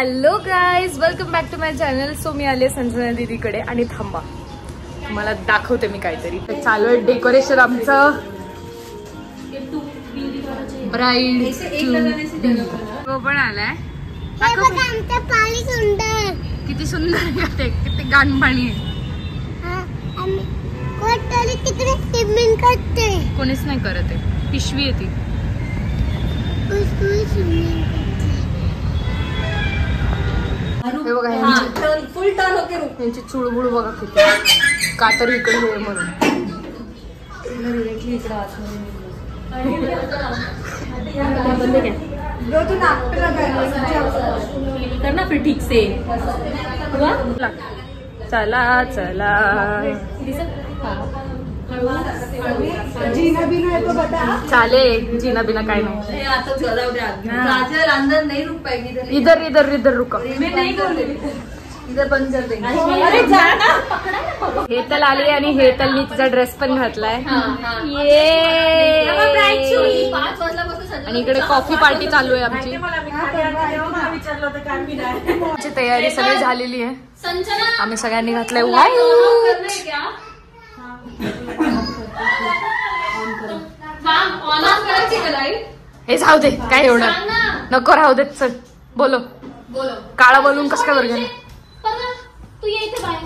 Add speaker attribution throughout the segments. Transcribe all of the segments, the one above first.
Speaker 1: Hello guys, welcome back to my channel. So मी आले संजना दीदीकडे आणि थांबा तुम्हाला दाखवते मी काहीतरी. चालू आहे डेकोरेशन आमचं. ब्राईड तो पण आलाय. किती सुंदर आहे, किती गाण पाणी आहे. कोणीच नाही करत आहे, पिशवी आहे ती. हे बघा फुल टर्न होते, यांची चुळबुळ बघा किती. का तर इकडे वेळ म्हणून
Speaker 2: करना फिर ठीक से.
Speaker 1: चला चला.
Speaker 3: जीना बिना है तो बता.
Speaker 1: चाले जीना बिना काय नाही.
Speaker 2: अंदर नहीं रुक पाएगी.
Speaker 1: इधर इधर इधर रुका.
Speaker 2: मैं नहीं कर रही. इधर बंद कर देंगे.
Speaker 1: अरे जा ना. हेतल आली आणि हेतलनी तिचा ड्रेस पण घातलाय. ये आणि इकडे कॉफी पार्टी चालू आहे आमची. आमची तयारी सगळी झालेली आहे. आम्ही सगळ्यांनी घातलंय व्हाईट. हे जाऊ दे, काय एवढं नको राहू देत. चल बोलो काळा बोलून कसं काय बरं.
Speaker 4: तू ये इथे बाहेर.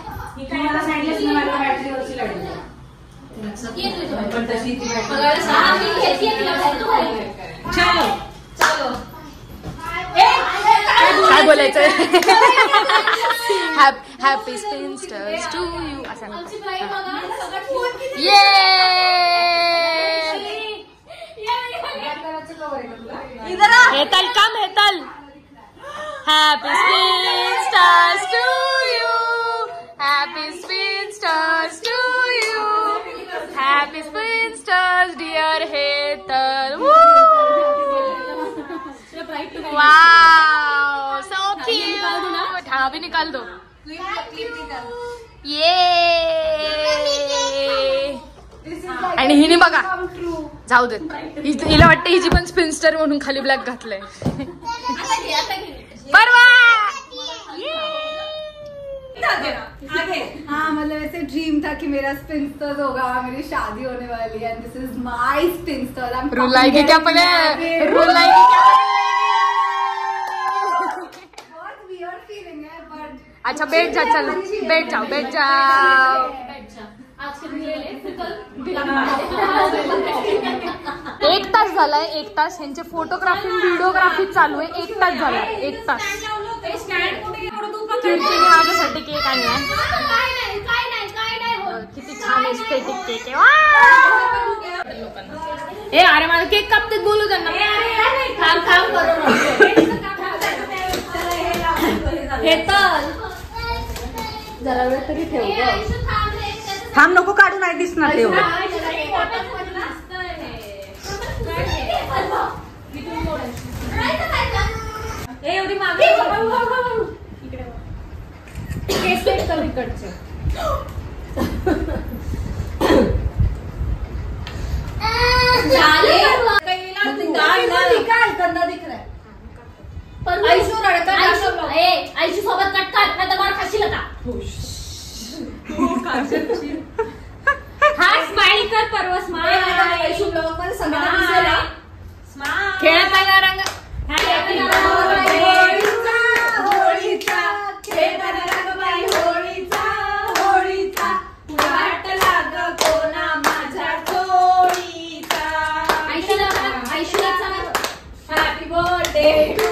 Speaker 1: काय बोलायचं. हॅपी स्पिन्स्टर्स टू यू असं. ये Hetal come Hetal. Happy spinsters to you. Happy spinsters to you. Happy spinsters dear Hetal. Wow so cute. हाँ भी निकाल दो. ये आणि हिने बघा जाऊ देत. हिला वाटतं हिची पण स्पिन्स्टर म्हणून खाली ब्लॅक घातलंय. परवा
Speaker 3: हाँ मतलब ऐसे ड्रीम था कि मेरा स्पिन्स्टर होगा, मेरी शादी होने वाली है. दिस इज माय स्पिन्स्टर.
Speaker 1: रुलाई की क्या पड़े. रुलाई की क्या
Speaker 3: बहुत वियर्ड फीलिंग है बट.
Speaker 1: अच्छा बैठ जा. चल बैठ जाओ बैठ जाओ. एक तास झालाय. एक तास ह्यांचे फोटोग्राफी व्हिडिओग्राफी चालू आहे. एक तास झालाय. एक तास. माझ्यासाठी केक आणलाय. किती छान एस्थेटिक केक आहे. ए अरे मला केक कापतेत बोलू त्यांना.
Speaker 2: जरा वेळ तरी ठेव.
Speaker 3: थांब नको काढून नाही दिसणार तेवढं.
Speaker 2: एवढी मागे केस कर इकडचे.
Speaker 4: आईशी सोबत कट कर नाही तर मला फाशी लगा. हा स्माइल कर परवा. स्माइल
Speaker 1: खेळत आहे रंग.
Speaker 4: Happy birthday